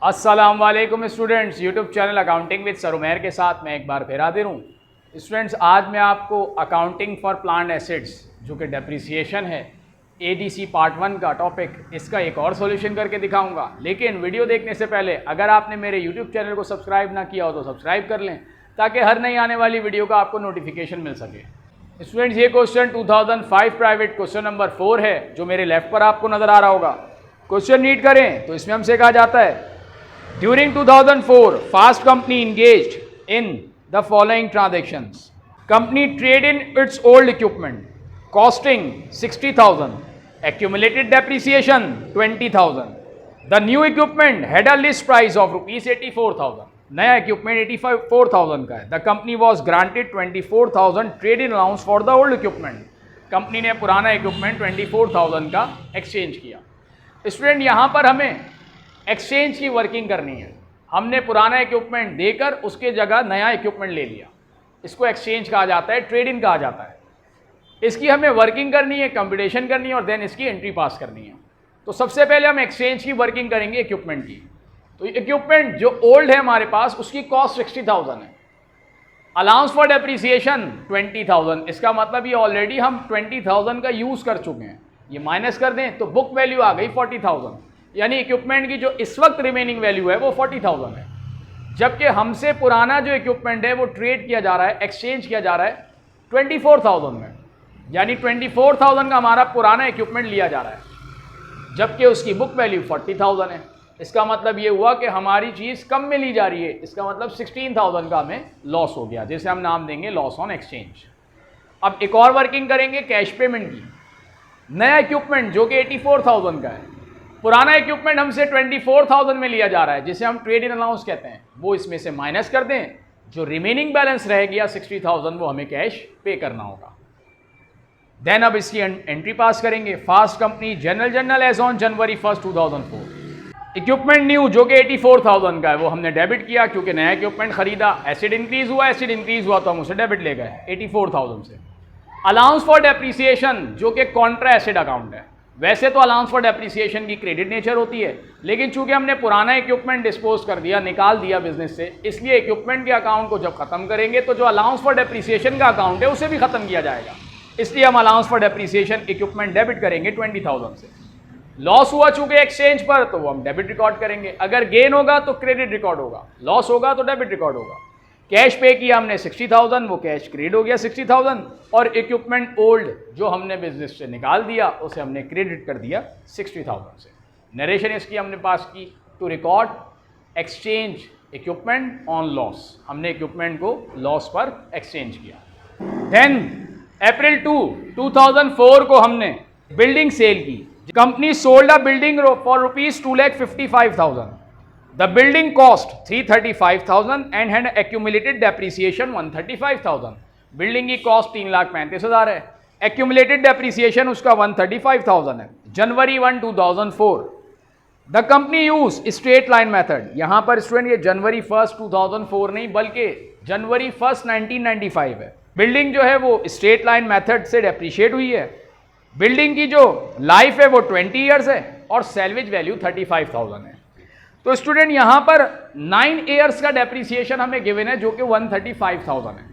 अस्सलाम वालेकुम students, YouTube channel accounting with sir Umair के साथ मैं एक बार फिर हाजिर हूँ। स्टूडेंट्स, आज मैं आपको अकाउंटिंग फॉर प्लांट एसेट्स जो कि डेप्रिसिएशन है, एडीसी पार्ट 1 का टॉपिक, इसका एक और सॉल्यूशन करके दिखाऊंगा। लेकिन वीडियो देखने से पहले अगर आपने मेरे यूट्यूब चैनल को सब्सक्राइब ना किया हो तो सब्सक्राइब कर लें, ताकि हर नई आने वाली वीडियो का आपको नोटिफिकेशन मिल सके। स्टूडेंट्स, ये क्वेश्चन 2005 प्राइवेट क्वेश्चन नंबर 4 है, जो मेरे लेफ्ट पर आपको नज़र आ रहा होगा। क्वेश्चन रीड करें तो इसमें हमसे कहा जाता है, During 2004, Fast Company engaged in the following transactions. Company traded its old equipment costing 60,000, accumulated depreciation 20,000. The new equipment had a list price of rupees 84,000. नया equipment 84,000 का है. The company was granted 24,000 trade-in allowance for the old equipment. Company ने पुराना equipment 24,000 का exchange किया। Student, यहाँ पर हमें एक्सचेंज की वर्किंग करनी है। हमने पुराना इक्विपमेंट देकर उसके जगह नया इक्विपमेंट ले लिया, इसको एक्सचेंज कहा जाता है, ट्रेड इन कहा जाता है। इसकी हमें वर्किंग करनी है, कंप्यूटेशन करनी है और देन इसकी एंट्री पास करनी है। तो सबसे पहले हम एक्सचेंज की वर्किंग करेंगे इक्विपमेंट की। तो इक्विपमेंट जो ओल्ड है हमारे पास, उसकी कॉस्ट 60,000 है, अलाउंस फॉर डेप्रिसिएशन 20,000। इसका मतलब ये ऑलरेडी हम 20,000 का यूज़ कर चुके हैं। ये माइनस कर दें तो बुक वैल्यू आ गई 40,000, यानी इक्विपमेंट की जो इस वक्त रिमेनिंग वैल्यू है वो 40,000 है। जबकि हमसे पुराना जो इक्विपमेंट है वो ट्रेड किया जा रहा है, एक्सचेंज किया जा रहा है 24,000 में, यानी 24,000 का हमारा पुराना इक्विपमेंट लिया जा रहा है, जबकि उसकी बुक वैल्यू 40,000 है। इसका मतलब ये हुआ कि हमारी चीज़ कम में ली जा रही है। इसका मतलब 16,000 का हमें लॉस हो गया, जिसे हम नाम देंगे लॉस ऑन एक्सचेंज। अब एक और वर्किंग करेंगे कैश पेमेंट की। नया इक्विपमेंट जो कि 84,000 का है, पुराना इक्विपमेंट हमसे 24,000 में लिया जा रहा है, जिसे हम ट्रेड इन अलाउंस कहते हैं, वो इसमें से माइनस कर दें, जो रिमेनिंग बैलेंस रह गया 60,000 वो हमें कैश पे करना होगा। देन अब इसकी एंट्री पास करेंगे। Fast company general age on January 1, 2004। Equipment new जो कि 84,000 का है वो हमने डेबिट किया, क्योंकि नया इक्विपमेंट खरीदा। एसिड इंक्रीज हुआ तो हम उसे डेबिट ले गए 84,000 से। अलाउंस फॉर डेप्रिसिएशन जो कि कॉन्ट्रा एसिड अकाउंट है। वैसे तो अलाउंस फॉर डेप्रिसिएशन की क्रेडिट नेचर होती है, लेकिन चूंकि हमने पुराना इक्विपमेंट डिस्पोज कर दिया, निकाल दिया बिजनेस से, इसलिए इक्विपमेंट के अकाउंट को जब खत्म करेंगे तो जो अलाउंस फॉर डेप्रिसिएशन का अकाउंट है उसे भी खत्म किया जाएगा। इसलिए हम allowance for depreciation equipment debit करेंगे 20,000 से। लॉस हुआ चूंकि एक्सचेंज पर, तो वो हम डेबिट रिकॉर्ड करेंगे। अगर गेन होगा तो क्रेडिट रिकॉर्ड होगा, लॉस होगा तो डेबिट रिकॉर्ड होगा। कैश पे किया हमने 60,000, वो कैश क्रेडिट हो गया 60,000, और इक्विपमेंट ओल्ड जो हमने बिजनेस से निकाल दिया उसे हमने क्रेडिट कर दिया 60,000 से। नरेशन इसकी हमने पास की, to record exchange equipment on loss. हमने इक्विपमेंट को लॉस पर एक्सचेंज किया। देन अप्रैल 2, 2004 को हमने बिल्डिंग सेल की। Company sold a building for rupees 2,55,000। The building cost 335,000 and had accumulated depreciation 135,000. Building की कॉस्ट 3,35,000 है, accumulated depreciation उसका 135,000 है। जनवरी 1, 2004 the company use straight line method. यहाँ पर स्टूडेंट ये जनवरी 1, 2004 नहीं बल्कि जनवरी 1, 1995 है। बिल्डिंग जो है वो स्ट्रेट लाइन मेथड से डेप्रिशिएट हुई है। बिल्डिंग की जो लाइफ है वो 20 ईयर्स है और सैलवेज वैल्यू 35,000 है। तो स्टूडेंट यहाँ पर 9 ईयर्स का डेप्रिसिएशन हमें गिवन है, जो कि 135,000 है।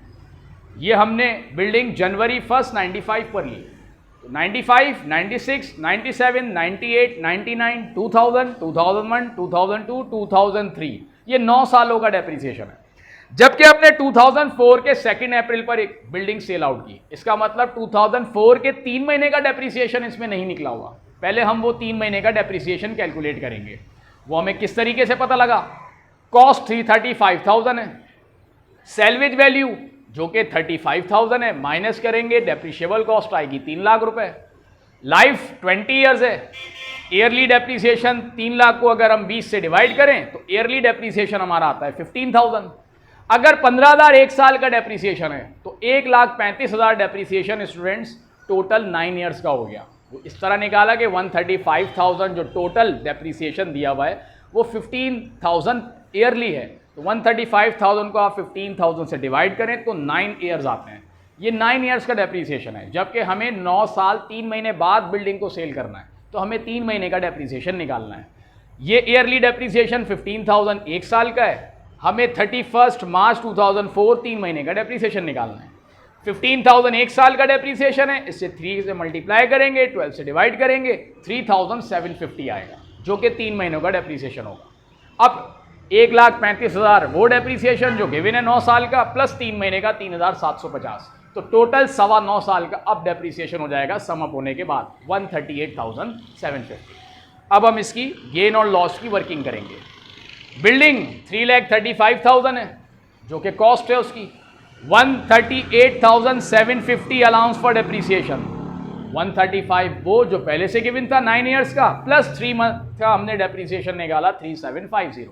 ये हमने बिल्डिंग जनवरी 1, 95 पर ली। तो 95, 96, 97, 98, 99, 2000, 2001, 2002, 2003, ये 9 सालों का डेप्रिसिएशन है। जबकि हमने 2004 के 2 अप्रैल पर एक बिल्डिंग सेल आउट की। इसका मतलब 2004 के 3 महीने का डेप्रिसिएशन इसमें नहीं निकला हुआ। पहले हम वो 3 महीने का डेप्रिसिएशन कैलकुलेट करेंगे। वो हमें किस तरीके से पता लगा? कॉस्ट 335,000 है, सैलवेज वैल्यू जो कि 35,000 है, माइनस करेंगे डेप्रिशिएबल कॉस्ट आएगी 3 लाख रुपए। लाइफ 20 ईयर्स है। ईयरली डेप्रिसिएशन 3 लाख को अगर हम 20 से डिवाइड करें तो ईयरली डेप्रिसिएशन हमारा आता है 15,000। अगर 15,000 एक साल का डेप्रिसिएशन है तो 1,35,000 डेप्रिसिएशन स्टूडेंट्स टोटल 9 ईयर्स का हो गया। वो इस तरह निकाला कि 135,000 जो टोटल डेप्रिसिएशन दिया हुआ है वो 15,000 ईयरली है। तो 135,000 को आप 15,000 से डिवाइड करें तो 9 ईयर्स आते हैं। ये 9 ईयर्स का डेप्रिसिएशन है। जबकि हमें 9 साल 3 महीने बाद बिल्डिंग को सेल करना है, तो हमें 3 महीने का डेप्रिसिएशन निकालना है। ये ईयरली डेप्रिसिएशन 15,000 एक साल का है, हमें 31 मार्च 2004 3 महीने का डेप्रिसिएशन निकालना है। 15,000 एक साल का डेप्रिसिएशन है, इससे 3 से मल्टीप्लाई करेंगे, 12 से डिवाइड करेंगे, 3,750 आएगा जो कि 3 महीनों का डेप्रिसिएशन होगा। अब 1,35,000 वो डेप्रिसिएशन जो गिवन है 9 साल का, प्लस 3 महीने का 3,750, तो टोटल 9.25 साल का अब डेप्रिसिएशन हो जाएगा सम अप होने के बाद 138,750। अब हम इसकी गेन और लॉस की वर्किंग करेंगे। बिल्डिंग 3,35,000 है जो कि कॉस्ट है उसकी, 138,750 अलाउंस फॉर डेप्रिसिएशन, 135 वो जो पहले से गिवन था 9 ईयर्स का, प्लस 3 मंथ का हमने डेप्रिसिएशन निकाला 3,750,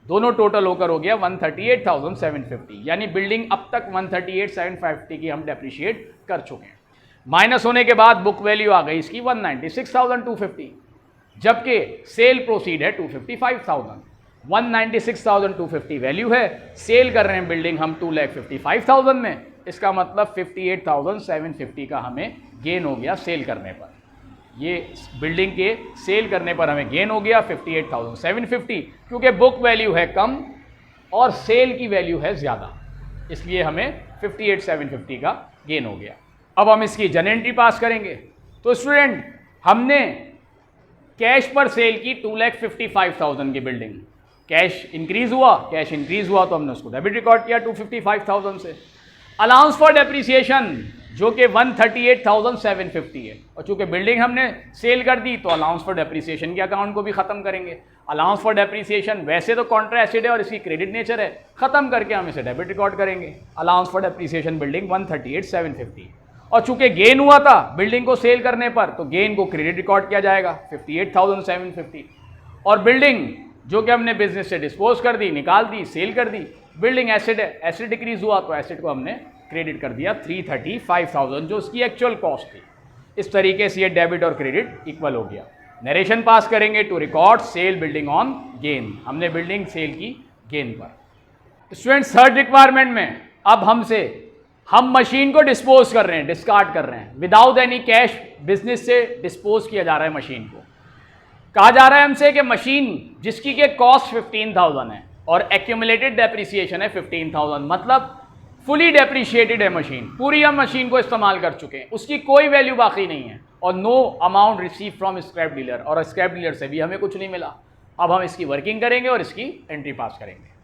दोनों टोटल होकर हो गया 138,750। यानी बिल्डिंग अब तक 138,750 की हम डेप्रिशिएट कर चुके हैं। माइनस होने के बाद बुक वैल्यू आ गई इसकी 196,250, जबकि सेल प्रोसीड है 255,000। 196,250 वैल्यू है, सेल कर रहे हैं बिल्डिंग हम 2,55,000 में, इसका मतलब 58,750 का हमें गेन हो गया सेल करने पर। ये बिल्डिंग के सेल करने पर हमें गेन हो गया 58,750, क्योंकि बुक वैल्यू है कम और सेल की वैल्यू है ज़्यादा, इसलिए हमें 58,750 का गेन हो गया। अब हम इसकी जर्नल एंट्री पास करेंगे। तो स्टूडेंट, हमने कैश पर सेल की 2,55,000 की बिल्डिंग, कैश इंक्रीज हुआ तो हमने उसको डेबिट रिकॉर्ड किया 255,000 से। अलाउंस फॉर डेप्रिसिएशन जो कि 138,750 है, और चूंकि बिल्डिंग हमने सेल कर दी तो अलाउंस फॉर डेप्रिसिएशन के अकाउंट को भी ख़त्म करेंगे। अलाउंस फॉर डेप्रिसिएशन वैसे तो कॉन्ट्रा एसिड है और इसकी क्रेडिट नेचर है, ख़त्म करके हम इसे डेबिट रिकॉर्ड करेंगे। अलाउंस फॉर डेप्रिसिएशन बिल्डिंग 138,750, और चूंकि गेन हुआ था बिल्डिंग को सेल करने पर तो गेन को क्रेडिट रिकॉर्ड किया जाएगा 58,750, और बिल्डिंग जो कि हमने बिजनेस से डिस्पोज कर दी, निकाल दी, सेल कर दी, बिल्डिंग एसिड है, एसिड डिक्रीज हुआ तो एसिड को हमने क्रेडिट कर दिया 335,000 जो उसकी एक्चुअल कॉस्ट थी। इस तरीके से ये डेबिट और क्रेडिट इक्वल हो गया। नरेशन पास करेंगे to record sale building on gain, हमने बिल्डिंग सेल की गेन पर। स्टूडेंट्स, थर्ड रिक्वायरमेंट में अब हम मशीन को डिस्पोज कर रहे हैं, डिस्कार्ड कर रहे हैं, विदाउट एनी कैश बिजनेस से डिस्पोज किया जा रहा है मशीन को। कहा जा रहा है हमसे कि मशीन जिसकी के कॉस्ट 15,000 है और एक्यूमुलेटेड डेप्रिसिएशन है 15,000, मतलब फुली डेप्रिशिएटेड है मशीन, पूरी हम मशीन को इस्तेमाल कर चुके हैं, उसकी कोई वैल्यू बाकी नहीं है, और no amount receive from scrap dealer, और स्क्रैप डीलर से भी हमें कुछ नहीं मिला। अब हम इसकी वर्किंग करेंगे और इसकी एंट्री पास करेंगे।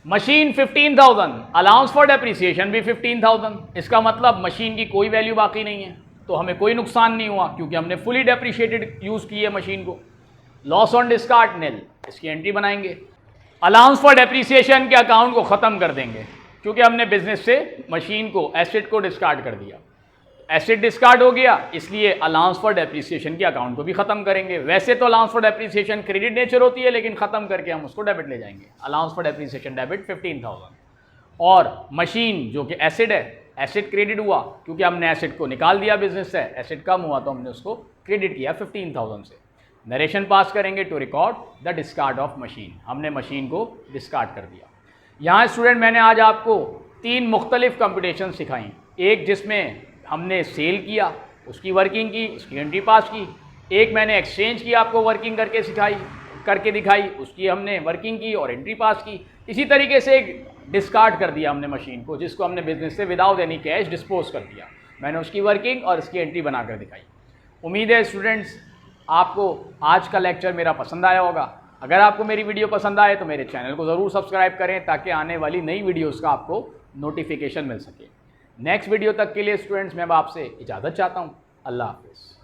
मशीन 15,000, अलाउंस फॉर डेप्रिसिएशन भी 15,000, इसका मतलब मशीन की कोई वैल्यू बाकी नहीं है, तो हमें कोई नुकसान नहीं हुआ क्योंकि हमने फुली डेप्रिशिएटेड यूज़ की है मशीन को। लॉस ऑन डिस्कार्ड निल, इसकी एंट्री बनाएंगे। अलाउंस फॉर डेप्रिसिएशन के अकाउंट को ख़त्म कर देंगे क्योंकि हमने बिजनेस से मशीन को, एसेट को डिस्कार्ड कर दिया। एसेट डिस्कार्ड हो गया, इसलिए अलाउंस फॉर डेप्रिसिएशन के अकाउंट को भी ख़त्म करेंगे। वैसे तो allowance for depreciation credit nature होती है, लेकिन ख़त्म करके हम उसको डेबिट ले जाएंगे। अलाउंस फॉर डेप्रिसिएशन डेबिट 15,000, और मशीन जो कि एसिड है, एसिड क्रेडिट हुआ क्योंकि हमने एसिड को निकाल दिया बिजनेस से, एसिड कम हुआ तो हमने उसको क्रेडिट किया 15,000 से। नरेशन पास करेंगे to record the discard of machine, हमने मशीन को डिस्कार्ड कर दिया। यहाँ स्टूडेंट, मैंने आज आपको 3 मुख्तलिफ कंप्यूटेशन सिखाई, एक जिसमें हमने सेल किया, उसकी वर्किंग की, उसकी एंट्री पास की, एक मैंने एक्सचेंज की आपको वर्किंग करके दिखाई, उसकी हमने वर्किंग की और एंट्री पास की। इसी तरीके से एक डिस्कार्ड कर दिया हमने मशीन को, जिसको हमने बिजनेस से विदाउट एनी कैश डिस्पोज कर दिया, मैंने उसकी वर्किंग और इसकी एंट्री बनाकर दिखाई। उम्मीद है स्टूडेंट्स आपको आज का लेक्चर मेरा पसंद आया होगा। अगर आपको मेरी वीडियो पसंद आए तो मेरे चैनल को ज़रूर सब्सक्राइब करें ताकि आने वाली नई वीडियोस का आपको नोटिफिकेशन मिल सके। नेक्स्ट वीडियो तक के लिए स्टूडेंट्स मैं आपसे इजाज़त चाहता हूँ। अल्लाह हाफ़िज़।